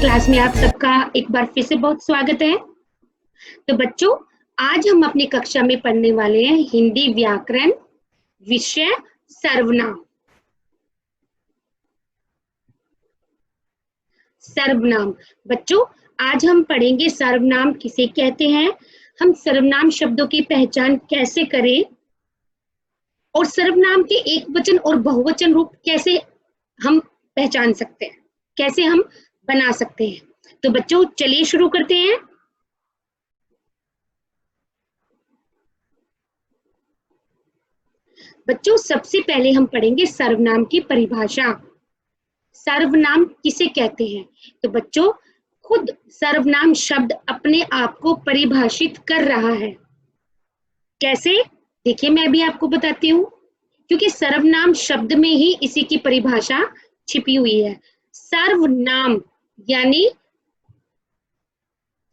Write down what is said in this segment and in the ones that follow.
Class में आप सबका एक बार फिर से बहुत स्वागत है। तो बच्चों, आज हम अपनी कक्षा में पढ़ने वाले हैं हिंदी व्याकरण विषय सर्वनाम। सर्वनाम बच्चों, आज हम पढ़ेंगे सर्वनाम किसे कहते हैं, हम सर्वनाम शब्दों की पहचान कैसे करें और सर्वनाम के एक वचन और बहुवचन रूप कैसे हम पहचान सकते हैं, कैसे हम बना सकते हैं। तो बच्चों चलिए शुरू करते हैं। बच्चों सबसे पहले हम पढ़ेंगे सर्वनाम की परिभाषा। सर्वनाम किसे कहते हैं? तो बच्चों खुद सर्वनाम शब्द अपने आप को परिभाषित कर रहा है। कैसे? देखिए मैं भी आपको बताती हूँ, क्योंकि सर्वनाम शब्द में ही इसी की परिभाषा छिपी हुई है। सर्वनाम यानी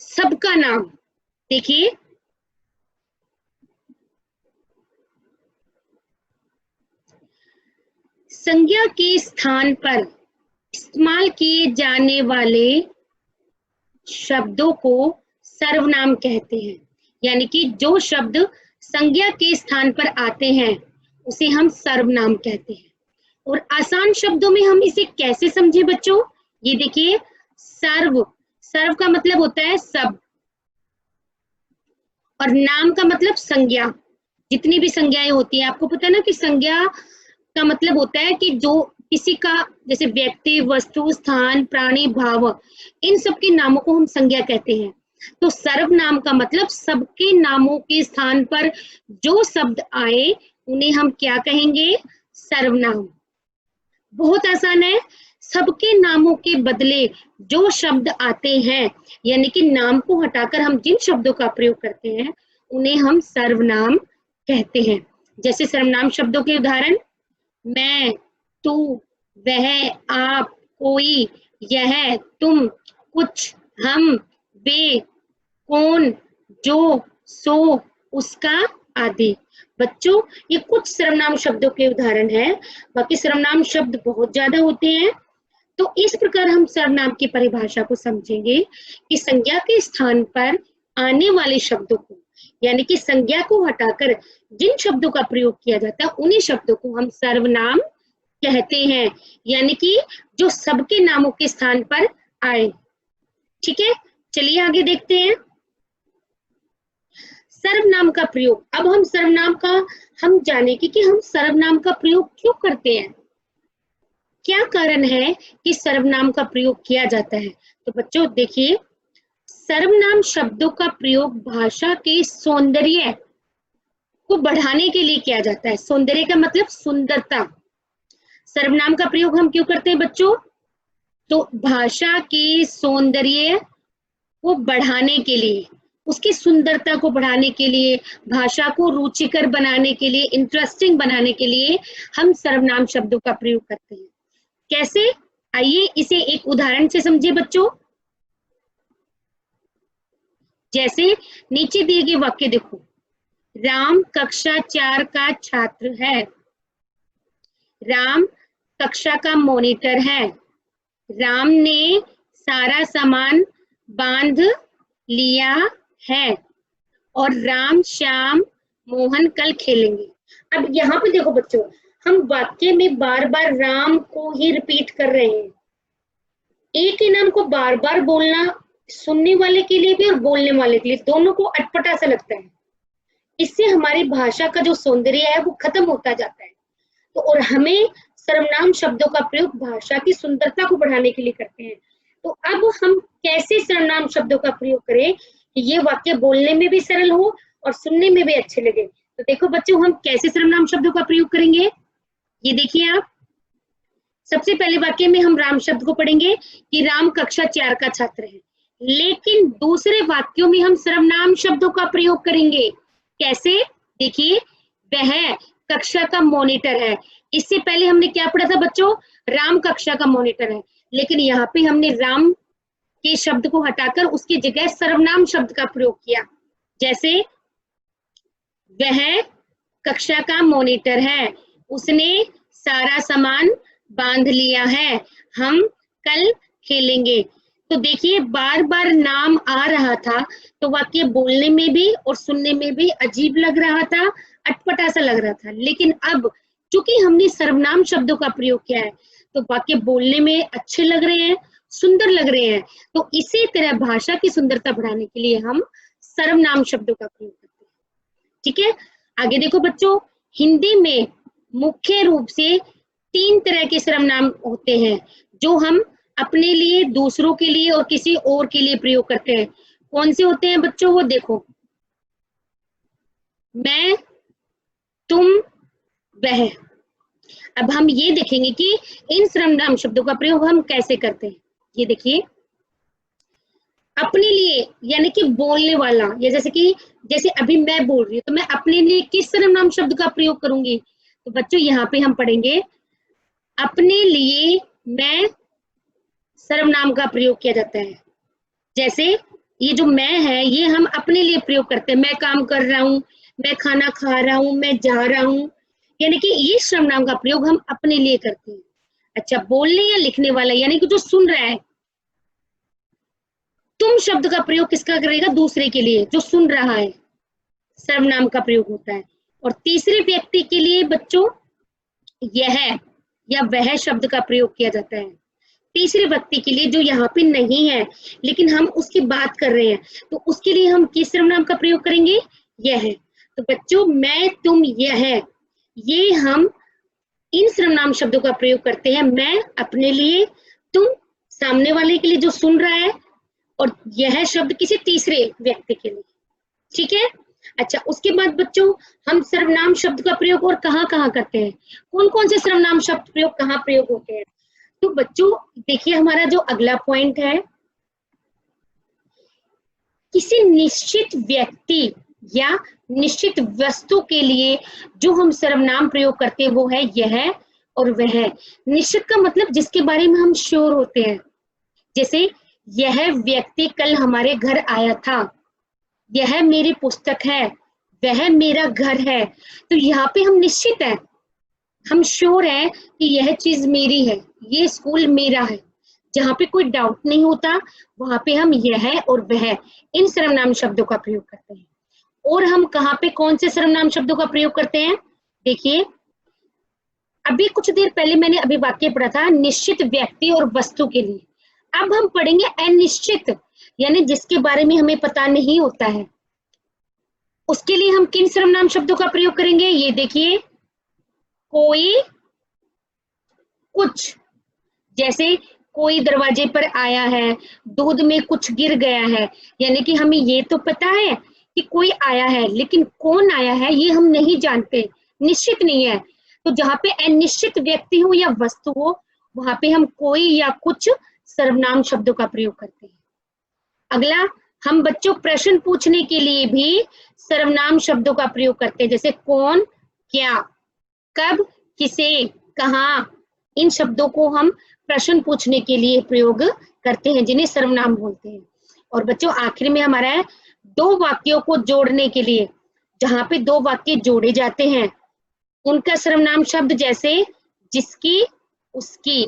सबका नाम। देखिए संज्ञा के स्थान पर इस्तेमाल किए जाने वाले शब्दों को सर्वनाम कहते हैं। यानी कि जो शब्द संज्ञा के स्थान पर आते हैं उसे हम सर्वनाम कहते हैं। और आसान शब्दों में हम इसे कैसे समझे बच्चों? ये देखिए, सर्व, सर्व का मतलब होता है सब, और नाम का मतलब संज्ञा। जितनी भी संज्ञाएं होती है, आपको पता है ना कि संज्ञा का मतलब होता है कि जो किसी का, जैसे व्यक्ति, वस्तु, स्थान, प्राणी, भाव, इन सब के नामों को हम संज्ञा कहते हैं। तो सर्वनाम का मतलब सबके नामों के स्थान पर जो शब्द आए उन्हें हम क्या कहेंगे? सर्वनाम। बहुत आसान है। सबके नामों के बदले जो शब्द आते हैं, यानी कि नाम को हटाकर हम जिन शब्दों का प्रयोग करते हैं उन्हें हम सर्वनाम कहते हैं। जैसे सर्वनाम शब्दों के उदाहरण: मैं, तू, वह, आप, कोई, यह, तुम, कुछ, हम, वे, कौन, जो, सो, उसका आदि। बच्चों ये कुछ सर्वनाम शब्दों के उदाहरण हैं, बाकी सर्वनाम शब्द बहुत ज्यादा होते हैं। तो इस प्रकार हम सर्वनाम की परिभाषा को समझेंगे कि संज्ञा के स्थान पर आने वाले शब्दों को, यानी कि संज्ञा को हटाकर जिन शब्दों का प्रयोग किया जाता है उन्हीं शब्दों को हम सर्वनाम कहते हैं, यानी कि जो सबके नामों के स्थान पर आए। ठीक है, चलिए आगे देखते हैं सर्वनाम का प्रयोग। अब हम सर्वनाम का हम जानेंगे कि हम सर्वनाम का प्रयोग क्यों करते हैं, क्या कारण है कि सर्वनाम का प्रयोग किया जाता है। तो बच्चों देखिए, सर्वनाम शब्दों का प्रयोग भाषा के सौंदर्य को बढ़ाने के लिए किया जाता है। सौंदर्य का मतलब सुंदरता। सर्वनाम का प्रयोग हम क्यों करते हैं बच्चों? तो भाषा के सौंदर्य को बढ़ाने के लिए, उसकी सुंदरता को बढ़ाने के लिए, भाषा को रुचिकर बनाने के लिए, इंटरेस्टिंग बनाने के लिए हम सर्वनाम शब्दों का प्रयोग करते हैं। कैसे? आइए इसे एक उदाहरण से समझिए बच्चों। जैसे नीचे दिए गए वाक्य देखो, राम कक्षा 4 का छात्र है। राम कक्षा का मॉनिटर है। राम ने सारा सामान बांध लिया है और राम, श्याम, मोहन कल खेलेंगे। अब यहाँ पे देखो बच्चों, हम वाक्य में बार बार राम को ही रिपीट कर रहे हैं। एक ही नाम को बार बार बोलना सुनने वाले के लिए भी और बोलने वाले के लिए दोनों को अटपटा सा लगता है। इससे हमारी भाषा का जो सौंदर्य है वो खत्म होता जाता है। तो और हमें सर्वनाम शब्दों का प्रयोग भाषा की सुंदरता को बढ़ाने के लिए करते हैं। तो अब हम कैसे सर्वनाम शब्दों का प्रयोग करें कि ये वाक्य बोलने में भी सरल हो और सुनने में भी अच्छे लगे। तो देखो बच्चों, हम कैसे सर्वनाम शब्दों का प्रयोग करेंगे, ये देखिए आप। सबसे पहले वाक्य में हम राम शब्द को पढ़ेंगे कि राम कक्षा 4 का छात्र है, लेकिन दूसरे वाक्यों में हम सर्वनाम शब्दों का प्रयोग करेंगे। कैसे? देखिए, वह कक्षा का मॉनिटर है। इससे पहले हमने क्या पढ़ा था बच्चों? राम कक्षा का मॉनिटर है, लेकिन यहाँ पे हमने राम के शब्द को हटाकर उसकी जगह सर्वनाम शब्द का प्रयोग किया। जैसे वह कक्षा का मॉनिटर है, उसने सारा सामान बांध लिया है, हम कल खेलेंगे। तो देखिए बार बार नाम आ रहा था, तो वाक्य बोलने में भी और सुनने में भी अजीब लग रहा था, अटपटा सा लग रहा था। लेकिन अब चूंकि हमने सर्वनाम शब्दों का प्रयोग किया है, तो वाक्य बोलने में अच्छे लग रहे हैं, सुंदर लग रहे हैं। तो इसी तरह भाषा की सुंदरता बढ़ाने के लिए हम सर्वनाम शब्दों का प्रयोग करते हैं। ठीक है, आगे देखो बच्चों, हिंदी में मुख्य रूप से 3 तरह के सर्वनाम होते हैं जो हम अपने लिए, दूसरों के लिए और किसी और के लिए प्रयोग करते हैं। कौन से होते हैं बच्चों? वो देखो, मैं, तुम, वह। अब हम ये देखेंगे कि इन सर्वनाम शब्दों का प्रयोग हम कैसे करते हैं। ये देखिए, अपने लिए यानी कि बोलने वाला, या जैसे अभी मैं बोल रही हूँ, तो मैं अपने लिए किस सर्वनाम शब्द का प्रयोग करूंगी? तो बच्चों यहाँ पे हम पढ़ेंगे, अपने लिए मैं सर्वनाम का प्रयोग किया जाता है। जैसे ये जो मैं है, ये हम अपने लिए प्रयोग करते हैं। मैं काम कर रहा हूँ, मैं खाना खा रहा हूँ, मैं जा रहा हूँ, यानी कि ये सर्वनाम का प्रयोग हम अपने लिए करते हैं। अच्छा, बोलने या लिखने वाला यानी कि जो सुन रहा है, तुम शब्द का प्रयोग किसका करेगा? दूसरे के लिए, जो सुन रहा है, सर्वनाम का प्रयोग होता है। और तीसरे व्यक्ति के लिए बच्चों यह या वह शब्द का प्रयोग किया जाता है। तीसरे व्यक्ति के लिए जो यहाँ पे नहीं है लेकिन हम उसकी बात कर रहे हैं, तो उसके लिए हम किस सर्वनाम का प्रयोग करेंगे? यह। तो बच्चों, मैं, तुम, यह, ये हम इन सर्वनाम शब्दों का प्रयोग करते हैं। मैं अपने लिए, तुम सामने वाले के लिए जो सुन रहा है, और यह शब्द किसी तीसरे व्यक्ति के लिए। ठीक है। अच्छा, उसके बाद बच्चों हम सर्वनाम शब्द का प्रयोग और कहाँ करते हैं? कौन कौन से सर्वनाम शब्द प्रयोग कहाँ प्रयोग होते हैं? तो बच्चों देखिए, हमारा जो अगला पॉइंट है, किसी निश्चित व्यक्ति या निश्चित वस्तु के लिए जो हम सर्वनाम प्रयोग करते हैं वो है यह और वह। निश्चित का मतलब जिसके बारे में हम श्योर होते हैं। जैसे यह व्यक्ति कल हमारे घर आया था, यह मेरी पुस्तक है, वह मेरा घर है। तो यहाँ पे हम निश्चित है, हम श्योर है कि यह चीज मेरी है, ये स्कूल मेरा है। जहाँ पे कोई डाउट नहीं होता, वहां पे हम यह और वह इन सर्वनाम शब्दों का प्रयोग करते हैं। और हम कहाँ पे कौन से सर्वनाम शब्दों का प्रयोग करते हैं? देखिए, अभी कुछ देर पहले मैंने अभी वाक्य पढ़ा था निश्चित व्यक्ति और वस्तु के लिए। अब हम पढ़ेंगे अनिश्चित, यानी जिसके बारे में हमें पता नहीं होता है, उसके लिए हम किन सर्वनाम शब्दों का प्रयोग करेंगे? ये देखिए, कोई, कुछ। जैसे कोई दरवाजे पर आया है, दूध में कुछ गिर गया है, यानी कि हमें ये तो पता है कि कोई आया है, लेकिन कौन आया है ये हम नहीं जानते, निश्चित नहीं है। तो जहाँ पे अनिश्चित व्यक्ति हो या वस्तु हो, वहां पे हम कोई या कुछ सर्वनाम शब्दों का प्रयोग करते हैं। अगला, हम बच्चों प्रश्न पूछने के लिए भी सर्वनाम शब्दों का प्रयोग करते हैं। जैसे कौन, क्या, कब, किसे, कहाँ, इन शब्दों को हम प्रश्न पूछने के लिए प्रयोग करते हैं, जिन्हें सर्वनाम बोलते हैं। और बच्चों आखिर में हमारा है दो वाक्यों को जोड़ने के लिए, जहां पे दो वाक्य जोड़े जाते हैं उनका सर्वनाम शब्द, जैसे जिसकी, उसकी,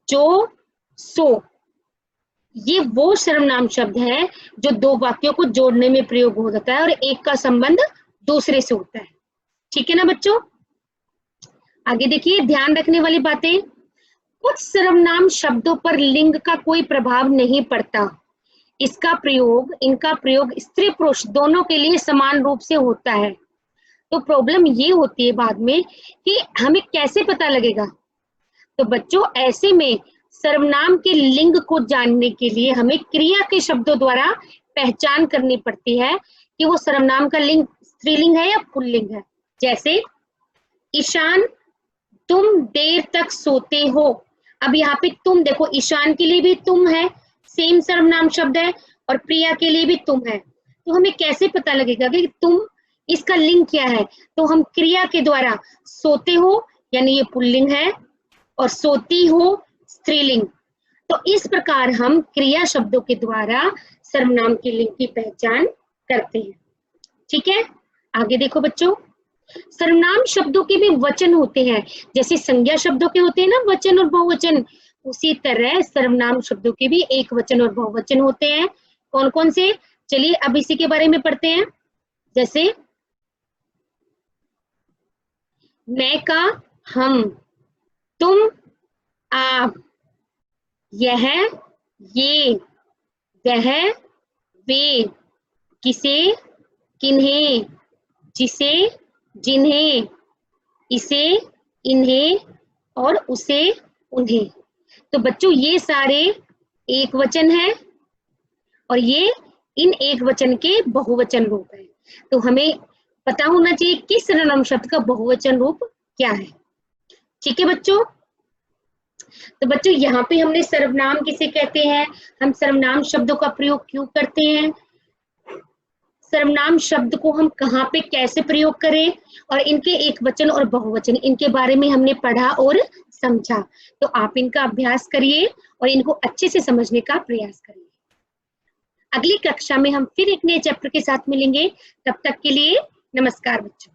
जो, सो। ये वो सर्वनाम शब्द है जो दो वाक्यों को जोड़ने में प्रयोग हो जाता है और एक का संबंध दूसरे से होता है। ठीक है ना बच्चों? आगे देखिए, ध्यान रखने वाली बातें, कुछ सर्वनाम शब्दों पर लिंग का कोई प्रभाव नहीं पड़ता। इनका प्रयोग स्त्री पुरुष दोनों के लिए समान रूप से होता है। तो प्रॉब्लम ये होती है बाद में कि हमें कैसे पता लगेगा? तो बच्चों ऐसे में सर्वनाम के लिंग को जानने के लिए हमें क्रिया के शब्दों द्वारा पहचान करनी पड़ती है कि वो सर्वनाम का लिंग स्त्रीलिंग है या पुल्लिंग है। जैसे ईशान, तुम देर तक सोते हो। अब यहाँ पे तुम देखो, ईशान के लिए भी तुम है, सेम सर्वनाम शब्द है, और प्रिया के लिए भी तुम है। तो हमें कैसे पता लगेगा कि तुम इसका लिंग क्या है? तो हम क्रिया के द्वारा, सोते हो यानी ये पुल्लिंग है और सोती हो स्त्रीलिंग। तो इस प्रकार हम क्रिया शब्दों के द्वारा सर्वनाम के लिंग की पहचान करते हैं। ठीक है, आगे देखो बच्चों, सर्वनाम शब्दों के भी वचन होते हैं। जैसे संज्ञा शब्दों के होते हैं ना वचन और बहुवचन, उसी तरह सर्वनाम शब्दों के भी एक वचन और बहुवचन होते हैं। कौन कौन से? चलिए अब इसी के बारे में पढ़ते हैं। जैसे मैं का हम, तुम आप, यह ये, वह वे, किसे किन्हें, जिसे जिन्हें, इसे इन्हें और उसे उन्हें। तो बच्चों ये सारे एक वचन है और ये इन एक वचन के बहुवचन रूप है। तो हमें पता होना चाहिए कि सर्वनाम शब्द का बहुवचन रूप क्या है। ठीक है बच्चों। तो बच्चों यहाँ पे हमने सर्वनाम किसे कहते हैं, हम सर्वनाम शब्दों का प्रयोग क्यों करते हैं, सर्वनाम शब्द को हम कहाँ पे कैसे प्रयोग करें और इनके एक वचन और बहुवचन, इनके बारे में हमने पढ़ा और समझा। तो आप इनका अभ्यास करिए और इनको अच्छे से समझने का प्रयास करिए। अगली कक्षा में हम फिर एक नए चैप्टर के साथ मिलेंगे। तब तक के लिए नमस्कार बच्चों।